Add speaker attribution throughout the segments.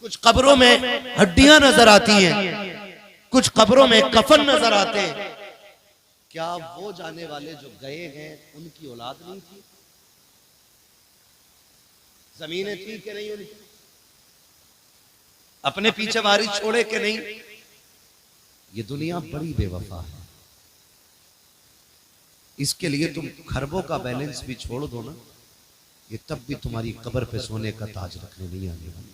Speaker 1: کچھ قبروں میں ہڈیاں نظر آتی ہیں، کچھ قبروں میں کفن نظر آتے ہیں. کیا وہ جانے والے جو گئے ہیں ان کی اولاد نہیں تھی؟ زمینیں تھی کہ نہیں ان کی؟ اپنے پیچھے وارث چھوڑے کہ نہیں؟ یہ دنیا بڑی بے وفا ہے. اس کے لیے تم خربوں کا بیلنس بھی چھوڑ دو نا، یہ تب بھی تمہاری قبر پہ سونے کا تاج رکھنے نہیں آنے والی.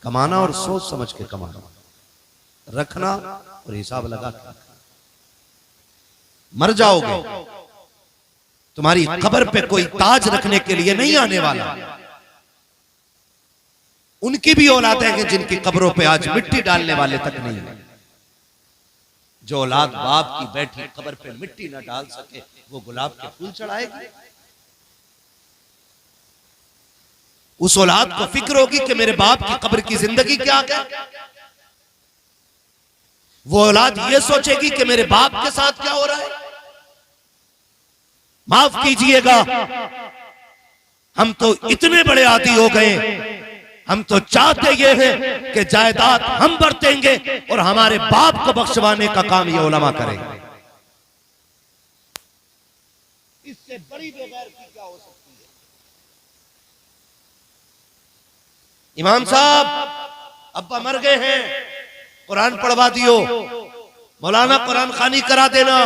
Speaker 1: کمانا اور سوچ سمجھ کے کمانا، رکھنا اور حساب لگا کے رکھنا. مر جاؤ گے، تمہاری قبر پہ کوئی تاج رکھنے کے لیے نہیں آنے والا. ان کی بھی اولادیں ہیں جن کی قبروں پہ آج مٹی ڈالنے والے تک نہیں ہیں. جو اولاد باپ کی بیٹھی قبر پہ مٹی نہ ڈال سکے وہ گلاب کے پھول چڑھائے گی؟ اس اولاد کو فکر ہوگی کہ میرے باپ کی قبر کی زندگی کیا ہے؟ وہ اولاد یہ سوچے گی کہ میرے باپ کے ساتھ کیا ہو رہا ہے؟ معاف کیجئے گا، ہم تو اتنے بڑے عادی ہو گئے، ہم تو چاہتے یہ ہیں کہ جائیداد ہم برتیں گے اور ہمارے باپ کو بخشوانے کا کام یہ علماء کریں گے. اس سے بڑی بے غیرتی کیا ہو سکتی ہے؟ امام صاحب ابا مر گئے ہیں، قرآن پڑھوا دیو، مولانا قرآن خوانی کرا دینا.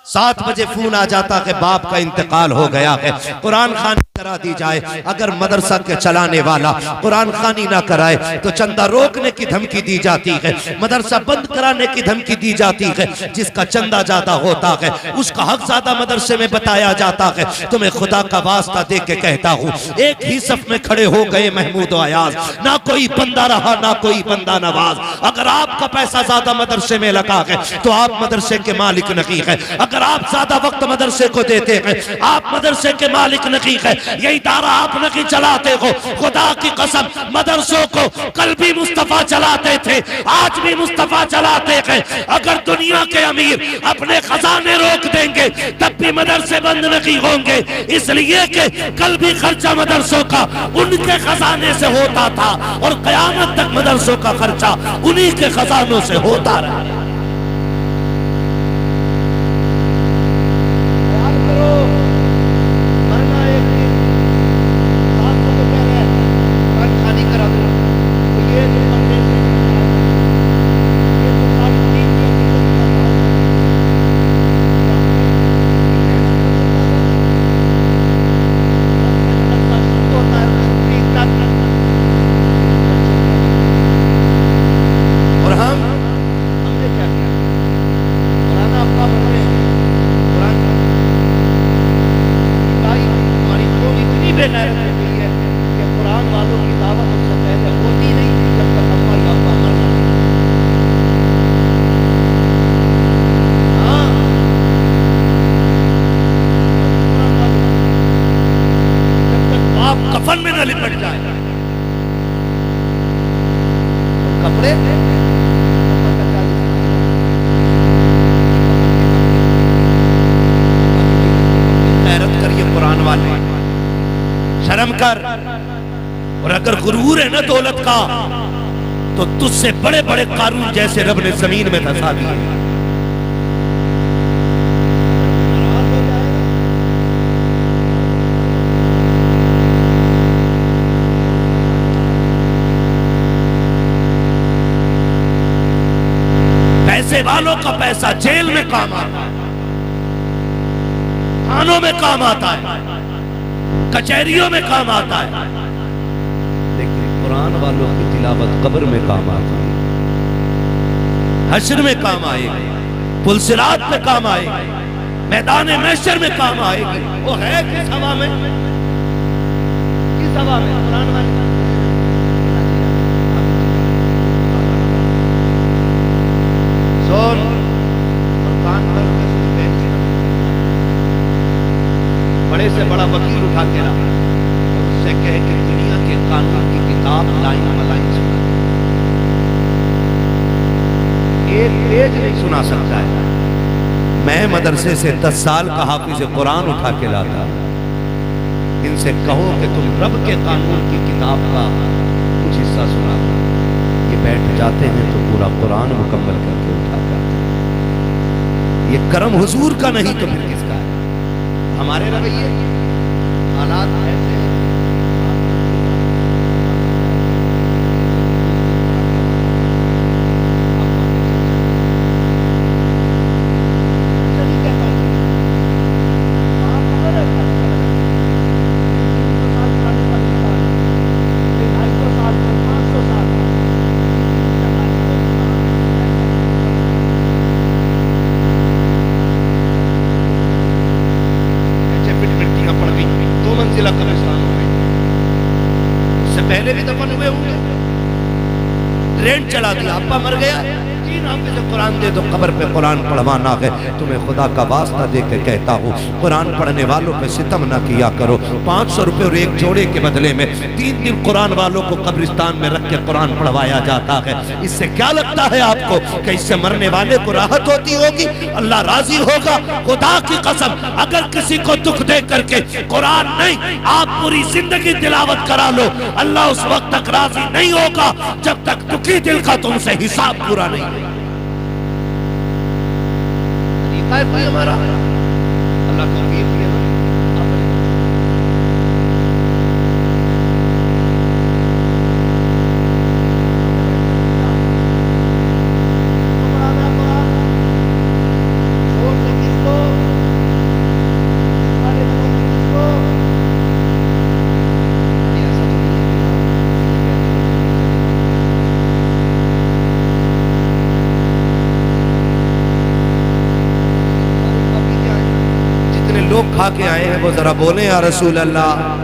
Speaker 1: 7 بجے فون آ جاتا کہ باپ کا انتقال ہو گیا ہے، قرآن خوانی کرا دی جائے. اگر مدرسہ کے چلانے والا قرآن خوانی نہ کرائے تو چندہ روکنے کی دھمکی دی جاتی ہے، مدرسہ بند کرانے کی دھمکی دی جاتی ہے. جس کا چندہ زیادہ ہوتا ہے اس کا حق زیادہ مدرسے میں بتایا جاتا ہے. تمہیں خدا کا واسطہ دے کے کہتا ہوں، ایک ہی صف میں کھڑے ہو گئے محمود و ایاز، نہ کوئی بندہ رہا نہ کوئی بندہ نواز. اگر آپ کا پیسہ زیادہ مدرسے میں لگا ہے تو آپ مدرسے کے مالک نہیں ہے. اگر آپ زیادہ وقت مدرسے کو دیتے ہیں آپ مدرسے کے مالک نہیں ہے. یہ ادارہ آپ نہیں چلاتے ہو. خدا کی قسم مدرسوں کو کل بھی مصطفیٰ چلاتے تھے، آج بھی مصطفیٰ چلاتے ہیں. اگر دنیا کے امیر اپنے خزانے روک دیں گے تب بھی مدرسے بند نہیں ہوں گے، اس لیے کہ کل بھی خرچہ مدرسوں کا ان کے خزانے سے ہوتا تھا اور قیامت تک مدرسوں کا خرچہ انہی کے خزانوں سے ہوتا رہا. شرم کر. اور اگر غرور ہے نا دولت کا تو تجھ سے بڑے بڑے قارون جیسے رب نے زمین میں دھسا دیے. پیسے والوں کا پیسہ جیل میں کام آتا ہے، تھانوں میں کام آتا ہے، کچہریوں میں کام آتا ہے، لیکن قرآن والوں کی تلاوت قبر میں کام آتی ہے، حشر میں کام آئے گی، پل صراط میں کام آئے گی، میدان محشر میں کام آئے گی. وہ ہے کس ہوا میں؟ کس ہوا میں؟ قرآن والے سن اور کان کر کے سنتے ہیں. بڑے سے بڑا وکیل اٹھا کے رہا اور اس سے کہے کہ دنیا کے قانون کی کتاب لائن ملائن سنا، ایک پیج نہیں سنا سکتا ہے. میں مدرسے سے 10 سال کا حافظ قرآن اٹھا کے لاتا، ان سے کہو کہ تم رب کے قانون کی کتاب کا کچھ حصہ سنا دو. یہ بیٹھ جاتے ہیں تو پورا قرآن مکمل کر کے اٹھا جاتے ہیں. یہ کرم حضور کا نہیں تو پھر کس کا ہے؟ ہمارے رویے حالات ایسے پہلے بھی دفن ہوئے ہوں گے. ٹرین چلا دیا, ابا مر گیا, 3 حافظ قرآن دے دو, قبر پہ قرآن پڑھوانا ہے. تمہیں خدا کا واسطہ دے کے کہتا ہوں قرآن پڑھنے والوں پہ ستم نہ کیا کرو. 500 روپے اور ایک جوڑے کے بدلے میں 3 دن قرآن والوں کو قبرستان میں رکھ کے قرآن پڑھوایا جاتا ہے. اس سے کیا لگتا ہے آپ کو کہ اس سے مرنے والے کو راحت ہوتی ہوگی؟ اللہ راضی ہوگا؟ خدا کی قسم اگر کسی کو دکھ دے کر کے قرآن نہیں آپ پوری زندگی تلاوت کرا لو, اللہ اس وقت تک راضی نہیں ہوگا جب تک دکھی دل کا تم سے حساب پورا نہیں ہوگا. طریقہ ہے کوئی ہمارا؟ اللہ کو بھی اپنے کھا کے آئے ہیں وہ ذرا بولیں یا رسول اللہ.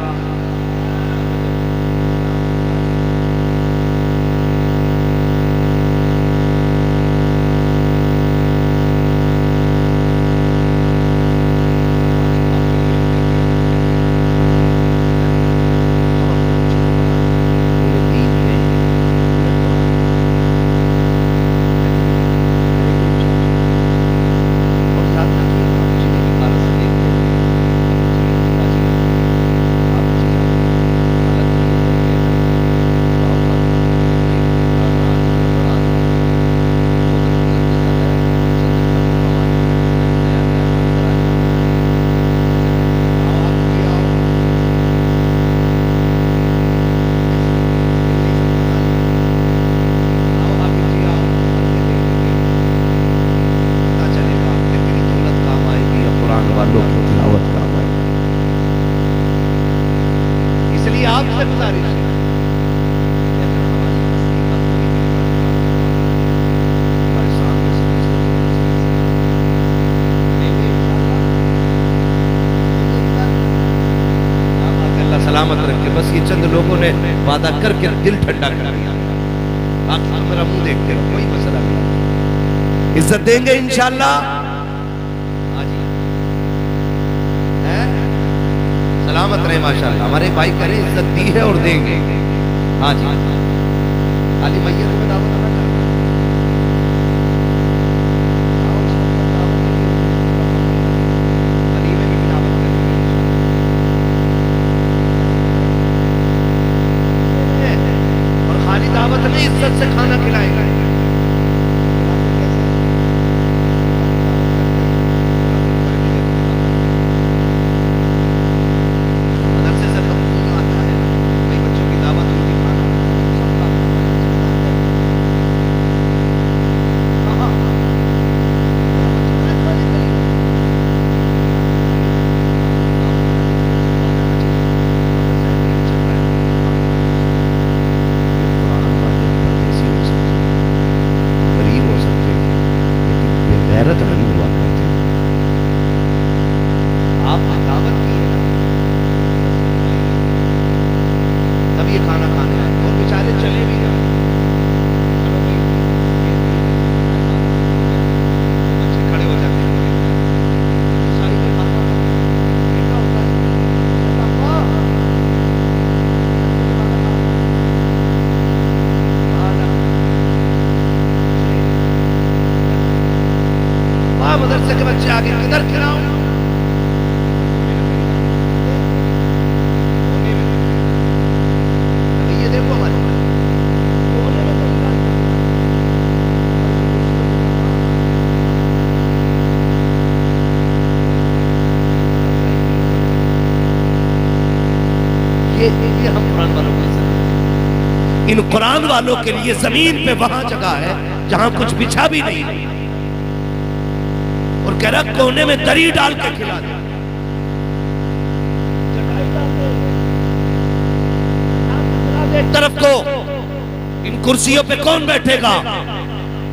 Speaker 1: سلامت رکھے. بس یہ چند لوگوں نے وعدہ کر کے دل ٹھنڈا کر دیا. باقی تو میرا منہ دیکھتے رہو, کوئی مسئلہ نہیں. عزت دیں گے انشاءاللہ. سلامت رہے ماشاءاللہ. ہمارے بھائی کریں عزت دی ہے اور دیں گے. ہاں جی علی میت میں دعوت نہ کرنا. دعوت نہیں, عزت سے کھانا کھلائے گا. مدرسے سے آتا ہے بھائی بچوں کی دعوت ہوتی کھانا یہ ہم قرآن والوں کو عزت دیتے ہیں۔ ان قرآن والوں کے لیے زمین پہ وہاں جگہ ہے جہاں کچھ بچھا بھی نہیں، اور کہہ رہا کونے میں دری ڈال کے کھلا دے، ایک طرف کو ان کرسیوں پہ کون بیٹھے گا؟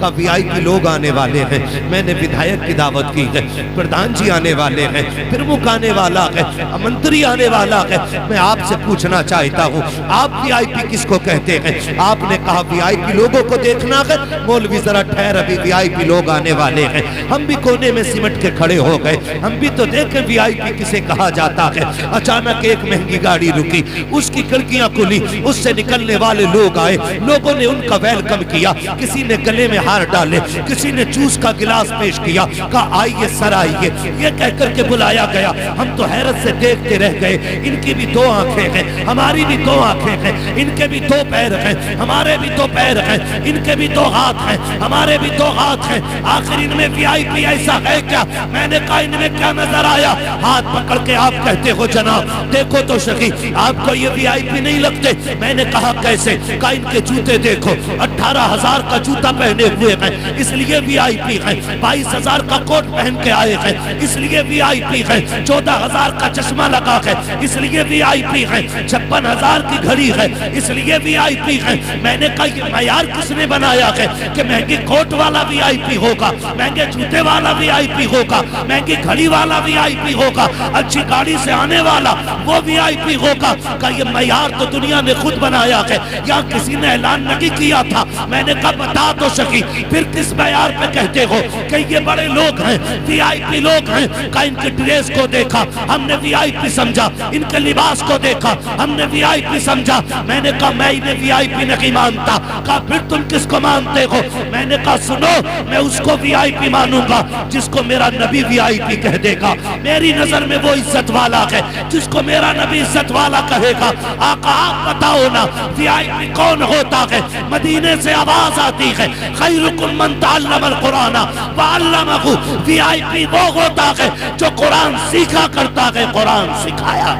Speaker 1: کا وی آئی پی لوگ آنے والے ہیں، میں نے ودھایک کی دعوت کی ہے، پردھان جی آنے والے ہیں، پرمکھ آنے والا ہے، منتری آنے والا ہے۔ میں آپ سے پوچھنا چاہتا ہوں آپ وی آئی پی کس کو کہتے ہیں؟ آپ نے کہا وی آئی پی لوگوں کو دیکھنا ہے، مولوی ذرا ٹھہر، ابھی وی آئی پی لوگ آنے والے ہیں۔ ہم بھی کونے میں سمٹ کے کھڑے ہو گئے، ہم بھی تو دیکھیں وی آئی پی کسے کہا جاتا ہے۔ اچانک ایک مہنگی گاڑی رکی، اس کی کھڑکیاں کھلی، اس سے نکلنے والے لوگ آئے، لوگوں نے ان کا ویلکم کیا، کسی نے گلے میں ہار ڈالے، کسی نے جوس کا گلاس پیش کیا، کہا آئیے سر آئیے، یہ کہہ کر کے بلایا گیا۔ ہم تو حیرت سے دیکھتے رہ گئے، ان کی بھی دو آنکھیں ہیں، ہماری بھی دو آنکھیں ہیں، ان کے بھی دو پیر ہیں، ہمارے بھی دو پیر ہیں، ان کے بھی دو ہاتھ ہیں، ہمارے بھی دو ہاتھ ہیں، آخر ان میں وی آئی پی ایسا ہے کیا؟ میں نے کہا ان میں کیا نظر آیا؟ ہاتھ پکڑ کے آپ کہتے ہو جناب دیکھو تو سخی آپ کو یہ وی آئی پی نہیں لگتے؟ میں نے کہا کیسے؟ کہا ان کے جوتے دیکھو، 18,000 کا جوتا پہنے ہوئے ہیں اس لیے وی آئی پی ہیں، 22,000 کا کوٹ پہن کے آئے ہیں اس لیے وی آئی پی ہیں، 14,000 کا چشمہ لگا ہے اس لیے وی آئی پی ہیں، 56,000 کی گھڑی ہے اس لیے وی آئی پی ہیں۔ میں نے کہا یہ معیار کس نے بنایا ہے کہ مہنگی کوٹ والا وی آئی پی ہوگا، مہنگے جوتے والا وی آئی پی ہوگا، مہنگی گھڑی والا وی آئی پی ہوگا، اچھی گاڑی سے آنے والا وہ وی آئی پی ہوگا؟ کہ یہ معیار تو دنیا نے خود بنایا ہے، یا کسی نے اعلان نہیں کیا تھا؟ میں نے کہا بتا تو سکی پھر کس معیار پہ کہتے ہو کہ یہ بڑے لوگ ہیں، وی آئی پی لوگ ہیں؟ کہ ان کے ڈریس کو دیکھا ہم نے وی آئی پی سمجھا، ان کے لباس کو دیکھا ہم نے وی آئی پی سمجھا۔ میں نے کہا میں انہیں وی آئی پی نہیں مانتا۔ کہا پھر تم کس کو مانتے ہو؟ میں نے کہا سنو میں اس کو وی آئی پی مانوں گا جس کو میرا نبی وی آئی پی کہہ دے گا، میری نظر میں وہ عزت والا ہے جس کو میرا نبی عزت والا کہے گا۔ آقا آپ بتاؤ نا وی آئی پی کون ہوتا ہے؟ مدینے سے آواز آتی ہے خیرکم من تعلم القرآن وعلمہ، وی آئی پی وہ ہوتا ہے جو قرآن سیکھا کرتا ہے، قرآن سکھایا۔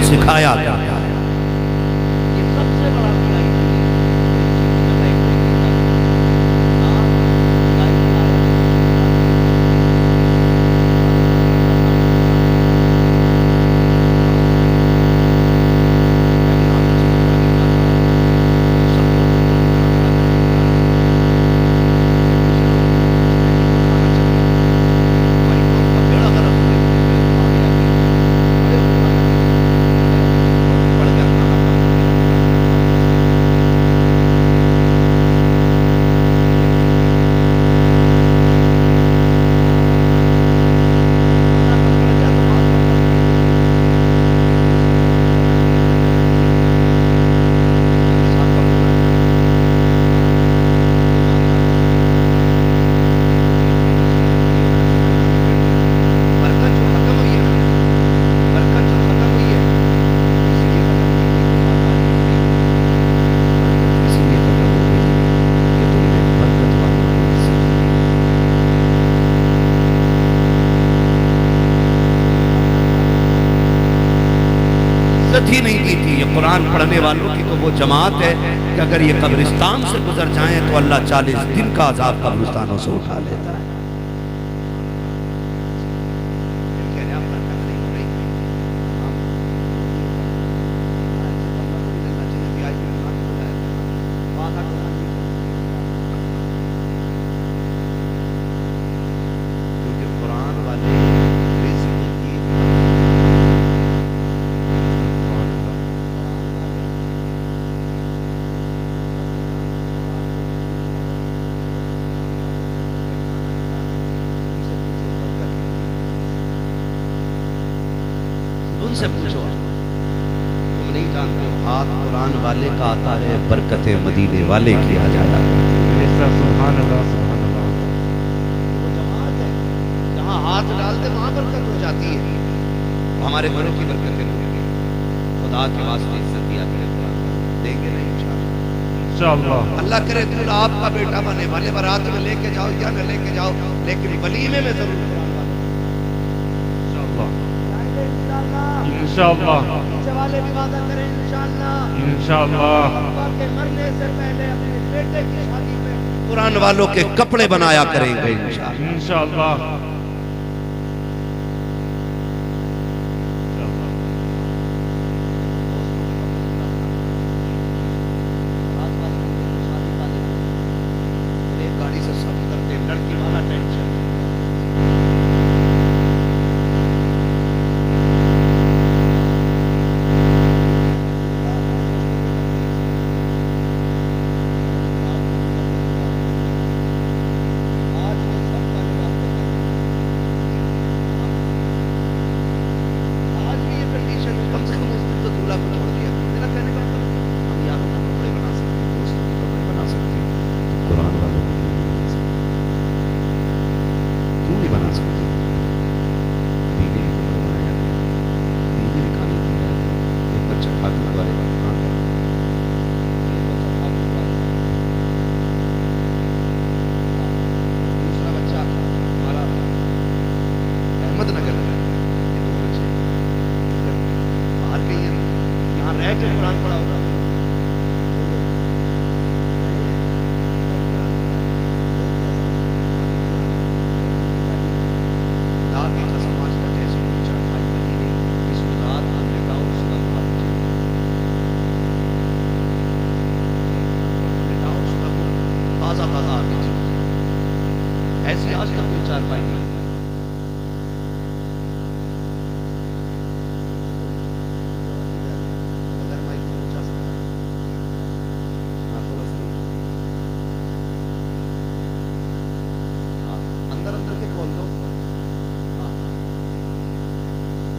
Speaker 1: سکھایا گیا ہے۔ یہ سب سے بڑا وی آئی پی ہی نہیں دی تھی۔ یہ قرآن پڑھنے والوں کی تو وہ جماعت ہے کہ اگر یہ قبرستان سے گزر جائیں تو اللہ 40 دن کا عذاب قبرستانوں سے اٹھا لیتا ہے۔ ان سے پوچھو تم نہیں جانتے ہو ہاتھ قرآن والے کا آتا ہے، برکت مدینے والے کی آ جایا کرتی ہے۔
Speaker 2: سبحان اللہ سبحان اللہ۔
Speaker 1: وہ جماعت ہے جہاں ہاتھ ڈالتے وہاں برکت ہو جاتی ہے۔ ہمارے گھروں کی برکتیں ہوں گی۔ خدا کے واسطے عزت دیا کرے قرآن، دیں گے نہیں انشاءاللہ۔ اللہ کرے تو آپ کا بیٹا بنے، بھلے بارات میں لے کے جاؤ یا نہ لے کے جاؤ، لیکن ولیمے میں ضرور قرآن
Speaker 2: انشاءاللہ
Speaker 1: پیچھے والے بھی وعدہ کریں انشاءاللہ۔
Speaker 2: انشاءاللہ
Speaker 1: ابا کے مرنے سے پہلے اپنے بیٹے کی شادی میں قرآن والوں کے کپڑے بنایا کریں گے انشاءاللہ۔
Speaker 2: انشاءاللہ۔
Speaker 1: گاڑی سے سب کرتے لڑکی والا ٹینشن۔ ایسی آج تک کوئی چار پائی نہیں۔ اندر اندر کے کھول دو۔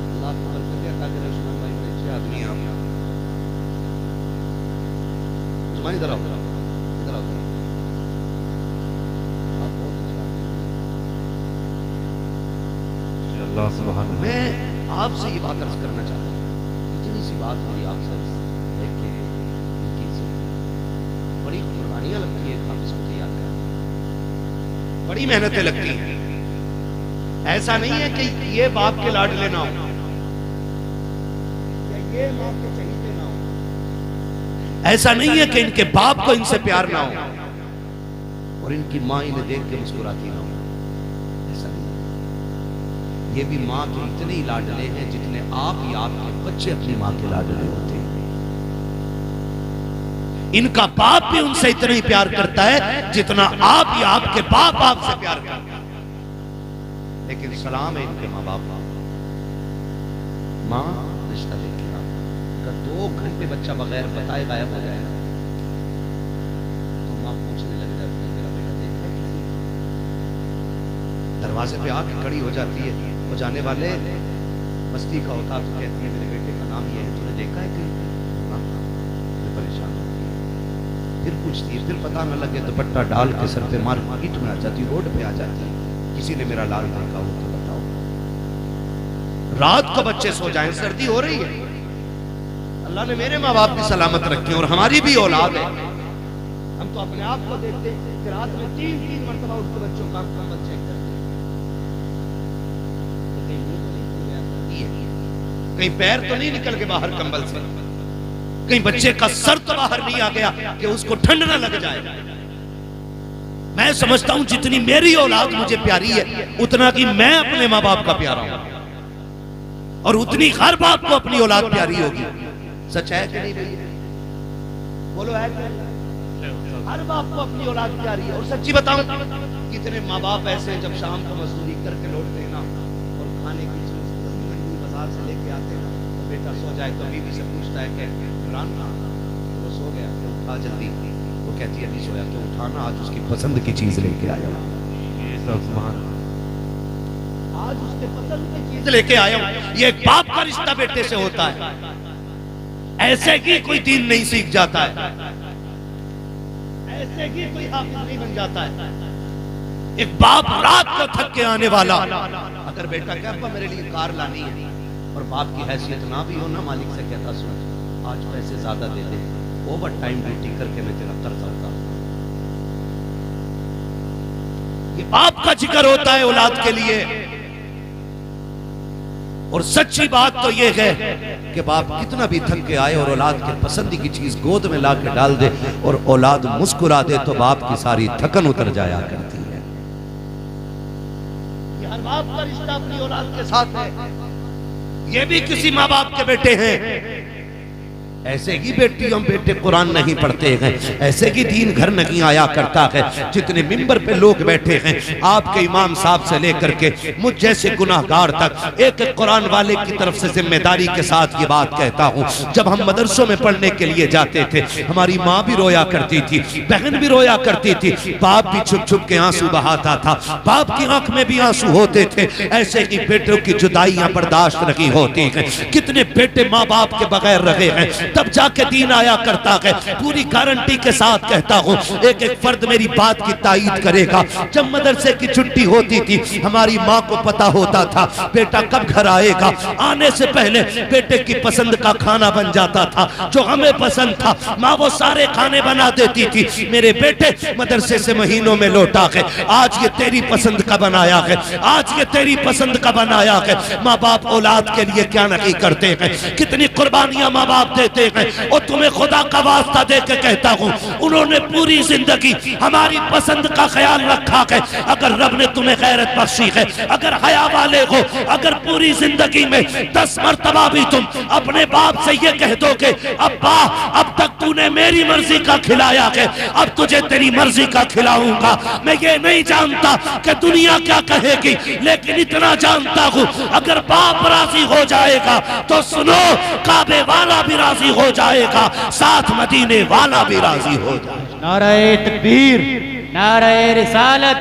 Speaker 1: اللہ کو برکت عطا کرے۔ عثمان بھائی بڑے اچھے آدمی ہیں آپ۔ عثمان ادھر آؤ، ادھر آؤ۔
Speaker 2: اللہ سبحان اللہ۔
Speaker 1: میں آپ سے یہ بات عرض کرنا چاہتا ہوں، اتنی سی بات ہوئی آپ سے ہے کہ ان کی عزت بڑی قربانیاں لگتی ہیں حافظ کو تیار کرنے، بڑی محنتیں لگتی ہیں۔ ایسا نہیں ہے کہ یہ باپ کے لاڈلے نہ ہو یا یہ ماں کے چہیتے نہ ہو، ایسا نہیں ہے کہ ان کے باپ کو ان سے پیار نہ ہو اور ان کی ماں انہیں دیکھ کے مسکراتی نہ ہو، ایسا نہیں ہے۔ یہ بھی ماں کے اتنے ہی لاڈلے ہیں جتنے آپ یا آپ کے بچے اپنی ماں کے لاڈلے ہوتے ہیں۔ ان کا باپ بھی ان سے اتنا ہی پیار کرتا ہے جتنا آپ یا آپ کے باپ آپ سے پیار کرتا ہے۔ لیکن سلام ہے ان کے ماں باپ کا۔ ماں رشتہ لے کے اگر 2 گھنٹے بچہ بغیر بتائے غائب ہو جائے تو ماں پوچھنے لگ جاتی ہے میرا بیٹا دیکھا ہے کسی؟ دروازے پہ آ کے کھڑی ہو جاتی ہے، وہ جانے والے بستی کا ہوتا تو کہتی ہے میرے بیٹے کا نام یہ ہے، تو نے دیکھا ہے کہ پریشان ہوتی ہے، پھر پوچھتی ہے، پھر پتہ نہ لگے دوپٹہ ڈال کے سر پہ مارکیٹ میں آ جاتی، روڈ پہ آ جاتی، کسی نے میرا لال دیکھا ہو تو بتاؤ۔ رات کو بچے سو جائیں، سردی ہو رہی ہے، اللہ نے میرے ماں باپ بھی سلامت رکھے اور ہماری بھی اولاد ہے، ہم تو اپنے آپ کو دیکھتے کہ رات میں 3 مرتبہ اٹھ کے بچوں کا کمبل چیک کرتے، کہیں پیر تو نہیں نکل کے باہر کمبل سے، کہیں بچے کا سر تو باہر نہیں آ گیا کہ اس کو ٹھنڈ نہ لگ جائے۔ میں سمجھتا ہوں جتنی میری اولاد مجھے پیاری ہے اتنا کہ میں اپنے ماں باپ کا پیارا ہوں، اور اتنی ہر باپ کو اپنی اولاد پیاری ہوگی۔ سچ ہے کہ نہیں بھئی؟ بولو ہے کہ ہر باپ کو اپنی اولاد پیاری ہے۔ اور سچی بتاؤں کتنے ماں باپ ایسے ہیں جب شام کو مزدوری کر کے لوٹتے ہیں نا اور کھانے کی چیز بازار سے لے کے آتے ہیں نا، تو بیٹا سو جائے تو بیوی سے پوچھتا ہے کہ عمران کہاں؟ وہ سو گیا کہ اٹھا جلدی، وہ کہتی ہے نہیں سویا، کہ اٹھانا آج اس کی پسند کی چیز لے کے آیا ہوں، آج اس کے پسند کی چیز لے کے آیا ہوں۔ یہ ایک باپ کا رشتہ بیٹے سے ہوتا ہے۔ ایسے ہی کوئی دین نہیں سیکھ جاتا ہے، ایسے ہی کوئی حافظ نہیں بن جاتا ہے۔ ایک باپ رات کو تھک کے آنے والا اگر بیٹا کہ ابا میرے لیے کار لانی ہے، اور باپ کی حیثیت نہ بھی ہو نا، مالک سے کہتا سن آج پیسے زیادہ دے دے، اوور ٹائم ڈیوٹی کر کے میں تیرا قرض اتاروں۔ یہ باپ کا ذکر ہوتا ہے اولاد کے لیے۔ اور سچی بات تو یہ ہے کہ باپ کتنا بھی تھک کے آئے اور اولاد کے پسندی کی چیز گود میں لا کے ڈال دے اور اولاد مسکرا دے تو باپ کی ساری تھکن اتر جایا کرتی ہے۔ یہ ہر باپ کا رشتہ اپنی اولاد کے ساتھ ہے، یہ بھی کسی ماں باپ کے بیٹے ہیں۔ ایسے ہی بیٹیوں بیٹے قرآن نہیں پڑھتے ہیں، ایسے ہی دین گھر نہیں آیا کرتا ہے۔ جتنے ممبر پہ لوگ بیٹھے ہیں، آپ کے امام صاحب سے لے کر کے مجھ جیسے گناہگار تک، ایک ایک قرآن والے کی طرف سے ذمہ داری کے ساتھ یہ بات کہتا ہوں۔ جب ہم مدرسوں میں پڑھنے کے لیے جاتے تھے، ہماری ماں بھی رویا کرتی تھی، بہن بھی رویا کرتی تھی، باپ بھی چھپ چھپ کے آنسو بہاتا تھا، باپ کی آنکھ میں بھی آنسو ہوتے تھے۔ ایسے ہی بیٹوں کی جدائیاں برداشت نہیں ہوتی ہیں۔ کتنے بیٹے ماں باپ کے بغیر رہے ہیں، تب جا کے دین آیا کرتا ہے۔ پوری گارنٹی کے ساتھ کہتا ہوں، ایک ایک فرد میری بات کی تائید کرے گا۔ جب مدرسے کی چھٹی ہوتی تھی، ہماری ماں کو پتا ہوتا تھا بیٹا کب گھر آئے گا۔ آنے سے پہلے بیٹے کی پسند کا کھانا بن جاتا تھا جو ہمیں پسند تھا، ماں وہ سارے کھانے بنا دیتی تھی۔ میرے بیٹے مدرسے سے مہینوں میں لوٹا ہے، آج یہ تیری پسند کا بنایا ہے، آج یہ تیری پسند کا بنایا ہے۔ ماں باپ اولاد کے لیے کیا نہیں کرتے ہیں، کتنی قربانیاں ماں باپ دیتے ہیں۔ اور تمہیں خدا کا واسطہ دے کے کہتا ہوں، انہوں نے پوری زندگی ہماری پسند کا خیال رکھا ہے۔ اگر رب نے تمہیں غیرت بخشی ہے، اگر حیا والے ہو، اگر پوری زندگی میں 10 مرتبہ بھی تم اپنے باپ سے یہ کہہ دو کہ ابا اب تک تو نے میری مرضی کا کھلایا ہے، اب تجھے تیری مرضی کا کھلاؤں گا۔ میں یہ نہیں جانتا کہ دنیا کیا کہے گی، لیکن اتنا جانتا ہوں اگر باپ راضی ہو جائے گا تو سنو کعبے والا بھی راضی ہو جائے گا، ساتھ مدینے والا بھی راضی ہو جائے گا۔
Speaker 3: نعرہ تکبیر، نعرہ رسالت،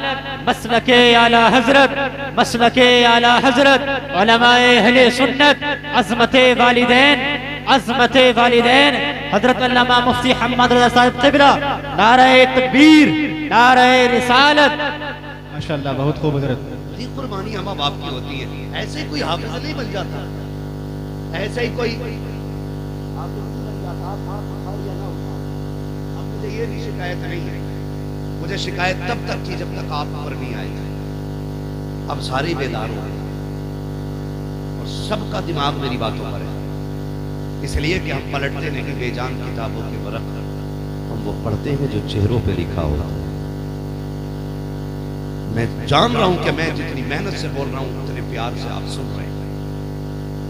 Speaker 3: مسلک اعلی حضرت، مسلک اعلی حضرت، علماء اہل سنت، عظمت والدین، عظمت والدین، حضرت علامہ مفتی حماد رضا صاحب قبلہ۔ نعرہ تکبیر، نعرہ رسالت۔ ماشاءاللہ بہت خوب حضرت۔
Speaker 1: یہ قربانیاں ماں باپ کی ہوتی ہیں۔ ایسے ہی کوئی حافظ نہیں بن جاتا، ایسے ہی کوئی یہ بھی شکایت نہیں ہے۔ مجھے شکایت تب تک تھی جب تک آپ پر نہیں آئے تھے۔ اب سارے بیدار ہو گئے اور سب کا دماغ میری باتوں پر ہے، اس لیے کہ ہم پلٹتے نہیں بے جان کتابوں کے ورق، ہم وہ پڑھتے ہیں جو چہروں پہ لکھا ہوتا ہے۔ میں جان رہا ہوں کہ میں جتنی محنت سے بول رہا ہوں اتنے پیار سے آپ سن رہے ہیں۔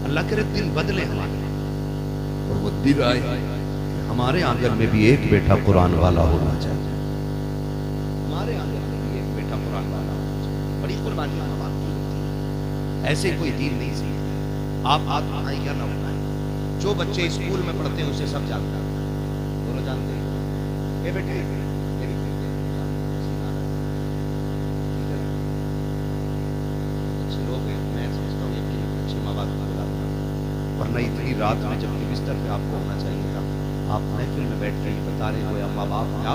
Speaker 1: اللہ کرے دن بدلے ہمارے، اور وہ دن آئے ہمارے آنگن میں بھی ایک بیٹا قرآن والا ہونا چاہیے، ہمارے آنگن میں بھی ایک بیٹا قرآن والا ہونا چاہیے۔ بڑی قربانی ماں باپ کی ہوتی ہے، ایسے کوئی دین نہیں سیکھتا۔ آپ ہاتھ اٹھائیں یا نہ اٹھائیں، جو بچے اسکول میں پڑھتے ہیں اسے سب جانتا ہے، دونوں جانتے ہیں۔ یہ بیٹے میری اچھے لوگ ہیں، میں سمجھتا ہوں یہ اچھے ماں باپ کو بلاتا ہوں، ورنہ اتنی رات میں جب کہ بستر پہ آپ کو ہونا چاہیے تھا، آپ محفل میں بیٹھ کے بتا رہے ہو یا ماں باپ نے آپ